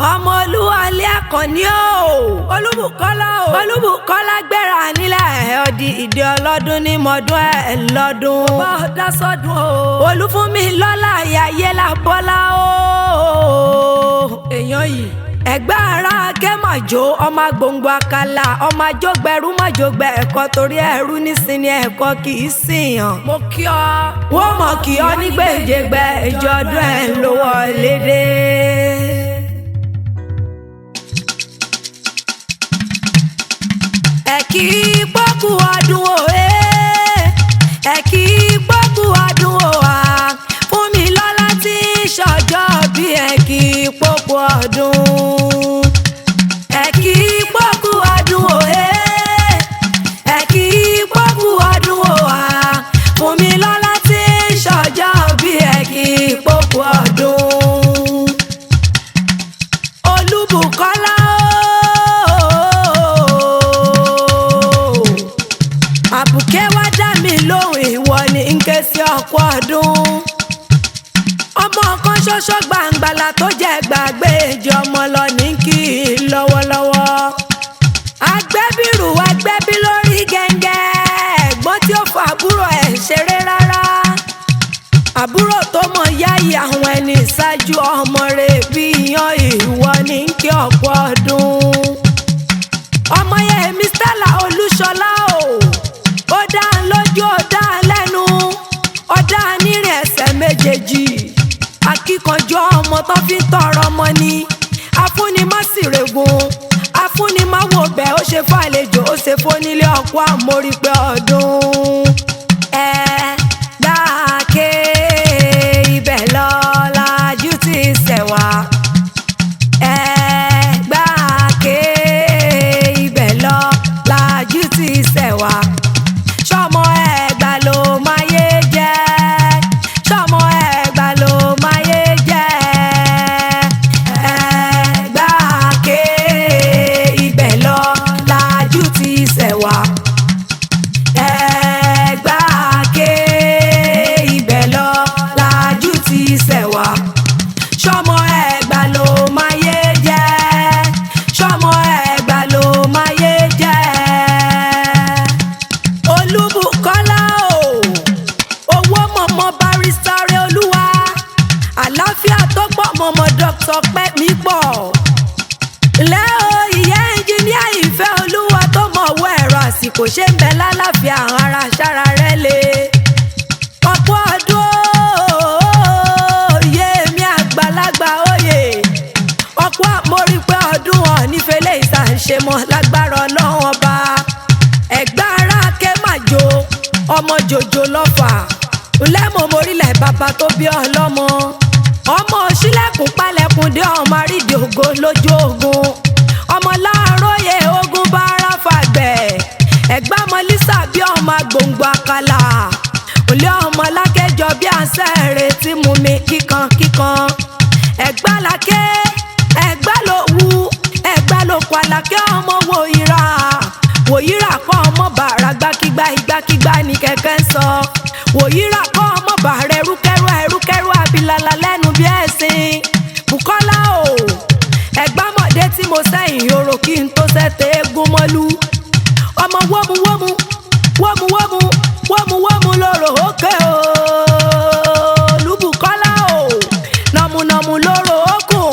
Ọmọlúwalé Àkànní Olúbùkọ́lá gbéra nílẹ̀ ọdí ìdí ọlọ́dún ní mọ́dún ẹ̀ lọ́dún. Bá ọ dá sọ́dún o. Olúfúnmi lọ́lá ayé la bọ́lá o. Èèyàn yìí. Ẹ̀gbá ara akẹ́mọ̀jó ọmọ agbóngbò àkàlà ọmọ ajógbẹ̀rú mọ̀jógbẹ̀ ẹ̀kọ́ torí ẹ̀rú nísìnyí ẹ̀kọ́ kì í sìyàn. Mo kí ọ. Wọ́n mọ̀ kí ọ ní gbèjègbè ìjọ ọdún ẹ̀ ló wọlé dé. Ẹ kì í pọ́kú ọdún o ẹ kì í pọ́kú ọdún o fún mi lọ́lá tí ń ṣọjọ́ bí ẹ kì í pọ́kú ọdún. Ẹ kì í pọ́kú ọdún o ẹ kì í pọ́kú ọdún o fún mi lọ́lá tí ń ṣọjọ́ bí ẹ kì í pọ́kú ọdún. Olúbùkọ́lá àbùké wá dá mi lóhùn ìwọ ní ń ké sí ọkọ ọdún. Ọmọ kan ṣoṣo gbàǹgbàlà tó jẹ́ gbàgbé èjì ọmọ lọ ní kí i lọ́wọ́lọ́wọ́. Agbẹ́bírù agbẹ́bí lórí gẹ́ngẹ́ ẹ̀gbọ́n tí ó fọ àbúrò ẹ̀ ṣeré rárá. Àbúrò tó mọ yáyì àwọn ẹni ìṣáájú ọmọ rẹ̀ bí yan ìwọ ní kí ọkọ ọdún. Ọmọ yẹn mi Stella Olúṣọlá o. Ó dá lójú ó dá lẹ́nu ó dá nírìn ẹsẹ̀ méjèèjì. Akíkanjú ọmọ tó fi ń tọrọ ọmọ ni afúnimásìrègùn afúnimáwòbẹ̀ ó ṣe fàlejò ó ṣe fónílé ọkọ àmórípẹ́ ọdún. Ẹ dáké ibẹ̀ lọ lájú ti ṣẹ̀wá. Ẹ gbáké ibẹ̀ lọ lájú ti ṣẹ̀wá. Ṣọmọ Ẹ̀gbá ló máyé jẹ́ ṣọmọ Ẹ̀gbá ló máyé jẹ́. Ẹ̀gbáké ibẹ̀ lọ lájú ti ṣẹ̀wá. Ẹ̀gbáké ibẹ̀ lọ lájú ti ṣẹ̀wá. Ṣọmọ Ẹ̀gbá ló máyé jẹ́ ṣọmọ Ẹ̀gbá ló máyé jẹ́. Olúbùkọ́lá o owó mọ̀mọ́ barista rẹ̀ olúwa àlàáfíà tó pọ̀ mọ̀mọ́ dr pẹ́mi pọ̀. Lẹ́ o ìyá ẹnjìníà ìfẹ́ olúwa tó mọ̀ owó ẹ̀rọ àsìkò ṣe ń bẹ lálàáfíà àwọn ará aṣára rẹ̀ lé. Ọ̀pọ̀ ọdún òye mi àgbàlagbà òye ọ̀pọ̀ àmórípẹ́ ọdún ọ̀ nífẹ̀lẹ́ ìsànṣe mọ́ lágbára ọlọ́run ọba. Ẹ̀gbá ara akẹ́màjò ọmọ jòjò lọ́fà lẹ́mọ̀ mórílẹ̀ bàbá tó bí ọlọ́mọ. Ọmọ òṣìlẹ̀kùn palẹ̀kùn dé ọmọ àrídìí ògo lójú ogun. Ọmọ láàróyè ogun bá ara fàgbẹ̀. Ẹ̀gbá ọmọ lísà bí ọmọ agbóngbò àkàlà. Òlé ọmọ lákẹ́jọ bí àṣẹ́rẹ̀ tí mú mi kíkan kíkan. Ẹ̀gbá làkè Ẹ̀gbá ló wú Ẹ̀gbá ló kọ àlàkẹ́ ọmọ wòyíra kọ́ ọmọ bàrà gbákígbá igbákígbá ní kẹ̀kẹ́ ń sọ. Wòyíra kọ́ ọmọ bàrà ẹrúkẹ́rú abilala lẹ́nu bí ẹ̀sìn. Bùkọ́lá o Ẹ̀gbámọ̀dé tí mo sẹ́yìn orò kí n tó sẹ́tẹ̀ eégún mọ́lú. Ọmọ wọ́mú lóró òkè o. Olúbùkọ́lá o nọ̀mùnọ̀mù lóró òkun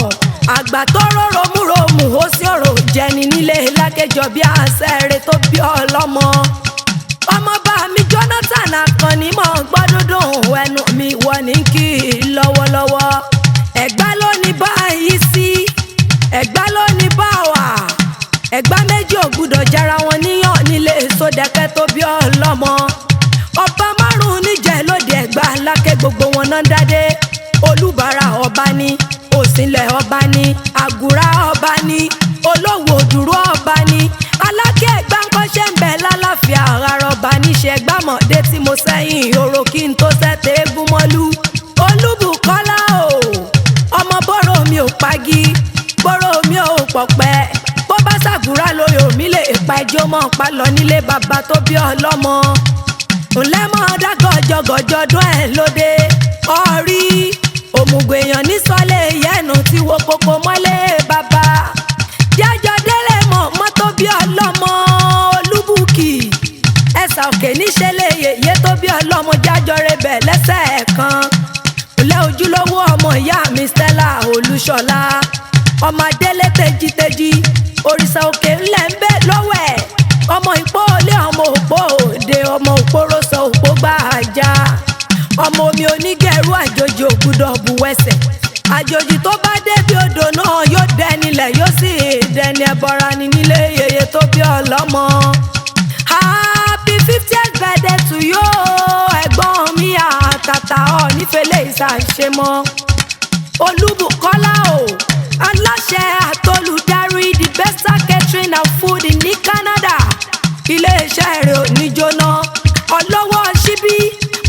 àgbà tó róró múròmù ó sí ọ̀rọ̀ jẹni nílé lákẹjọ bí àṣẹrẹ tó bí ọlọ́mọ. Ọmọọba mi Jonathan Àkànní mọ̀ gbọ́dúndùn ẹnu mi wọ ní kí i lọ́wọ́lọ́wọ́. Ẹ̀gbá ló ní báyìí sí Ẹ̀gbá ló ní báwà. Ẹ̀gbá méjì ò gbúdọ̀ jára wọn níyàn nílé Sódẹ̀kẹ́ tó bí ọlọ́mọ. Ọba márùn-ún níjẹ̀ lóde Ẹ̀gbá lákẹ́ gbogbo wọn náà dádé. Olúbàrà ọba ní Òsìnlẹ̀ ọba ní Àgùrá ọba ní Olówó Òdùrú ọba ní Aláké Ẹ̀gbá ńkọ́ṣẹ́ ń bẹ lálàáfíà àrà ọba níṣẹ́ Ẹ̀gbámọ̀dé tí mo sẹ́yìn orò kí n tó sẹ́tẹ̀ eégún mọ́lú. Olúbùkọ́lá o ọmọ bọ́rọ̀ mi ò pagi bọ́rọ̀ mi ò pọ̀pẹ́ bó bá ṣàgùrá lórí omi lè pa ẹjọ́ mọ́ pa lọ nílé bàbá tó bí ọlọ́mọ. Ńlẹ́mọ̀ dágọ́jọ́gọ́jọ́ ọdún ẹ̀ lóde ọ̀rí òmùgọ̀ èèyàn ní sọ́lé ìyẹ́nu tí lẹ́ẹ̀kan. Ilé ojúlówó ọmọ ìyá mi Stella Olúṣọlá. Ọmọ Adélé tejiteji, òrìṣà òkè ńlẹ̀ ń bẹ lọ́wọ́ ẹ̀. Ọmọ ìpó olé ọmọ òpó òde, ọmọ òpóròsọ òpó gbá ajá. Ọmọ omi onígẹ̀rú àjòjì ògùdọ̀ buwẹ́sẹ̀. Àjòjì tó bá débi odò náà yóò dẹnilẹ̀ yóò sì dẹni ẹbọra ni nílé yèyé tó bí ọlọ́mọ. Happy 50th birthday to you, ẹ̀gbọ́n mi àtàtà ọ̀ nífẹ̀lẹ́ ìsàṣemọ́. Olúbùkọ́lá o, aláṣẹ àtolùdarí the best catering and food ní Canada. Ilé-iṣẹ́ rẹ̀ ò ní jóná. Ọlọ́wọ́ ṣíbí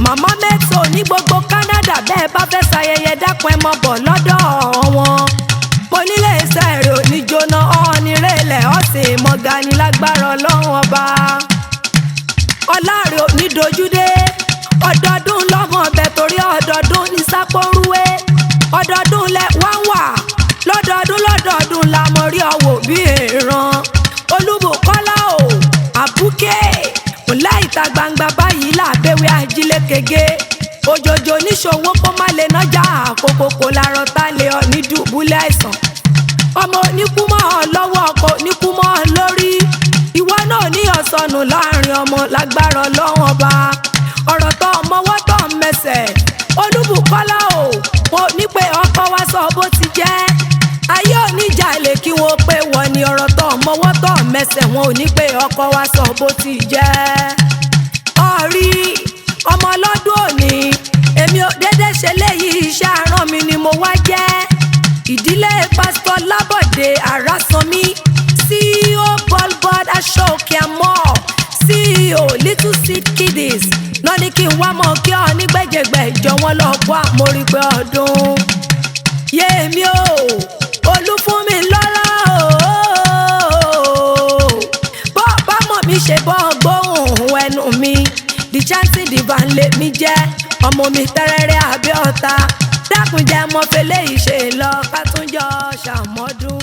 màmá mẹ́tò ní gbogbo Canada, bẹ́ẹ̀ bá fẹ́ ṣayẹyẹ dákun ẹ mọ́ bọ̀ lọ́dọ̀ wọn. Mo nílé iṣẹ́ rẹ̀ ò ní jóná, ọ̀nìrẹ́lẹ̀ ọ̀sìn mọ̀gání lágbára Ọlọ́run ọba. Ọlá rẹ̀ ò ní dojúdé. Ọdọọdún lọ́mọ ọbẹ̀ torí ọdọọdún ní sápórúwé. Ọdọọdún lẹ wá wà. Lọ́dọọdún la mọ̀ rí ọwọ́ bí èèràn. Olúbùkọ́lá o, àbúkẹ́ ọ̀la ìta gbangba báyìí làbẹ́wé ajílẹ̀ kege. Òjòjò níṣòwò kó má lè nájà àkókò kò larọ tá lè ọ ní dùbúlẹ̀ àìsàn. Ọmọ oníkúmọ̀ lọ́wọ́ ọkọ̀ oníkúmọ̀ lórí. Ìwọ náà ní ọ̀sọ̀nù láàrin ọmọ lágbára Ọlọ́run ọba. Ọ̀rọ̀ tó mọwọ́ tó mẹsẹ̀. Olúbùkọ́lá o, wọn ò ní pé ọkọ wa sọ bó ti jẹ́. Ayé oníjàlè kí wọ́n pé wọ́n ní ọ̀rọ̀ tó mọwọ́ tó mẹsẹ̀, wọn ò ní pé ọkọ wa sọ bó ti jẹ́. Ọ̀rí ọmọ ọlọ́dún òní, èmi ò dédé ṣe léyìí, iṣẹ́ àrán mi ni mo wá jẹ́. Ìdílé pásítọ̀ Lábọ̀dé Àrásánmí, CEO Ballboard aṣọ òkè àmọ́, CEO Little Seed Kiddies. Náà ní kí n wá mọ̀ kí ọ ní gbẹ̀jẹ̀gbẹ̀ ìjọ wọn lọ kó àmórí pé ọdún. Yéèmí o, Olúfúnmi lọ́lá o. Bọ́ bá mọ̀ mi ṣe bọ́ gbóhùn ẹnu mi. The chanting divan lè mi jẹ́. Ọmọ mi tẹ́rẹ́rẹ́ Abẹ́òta. Dákun jẹ́ mọ́ fẹ́lẹ́ ìṣe lọ ká tún jọ ṣàmọ́dún.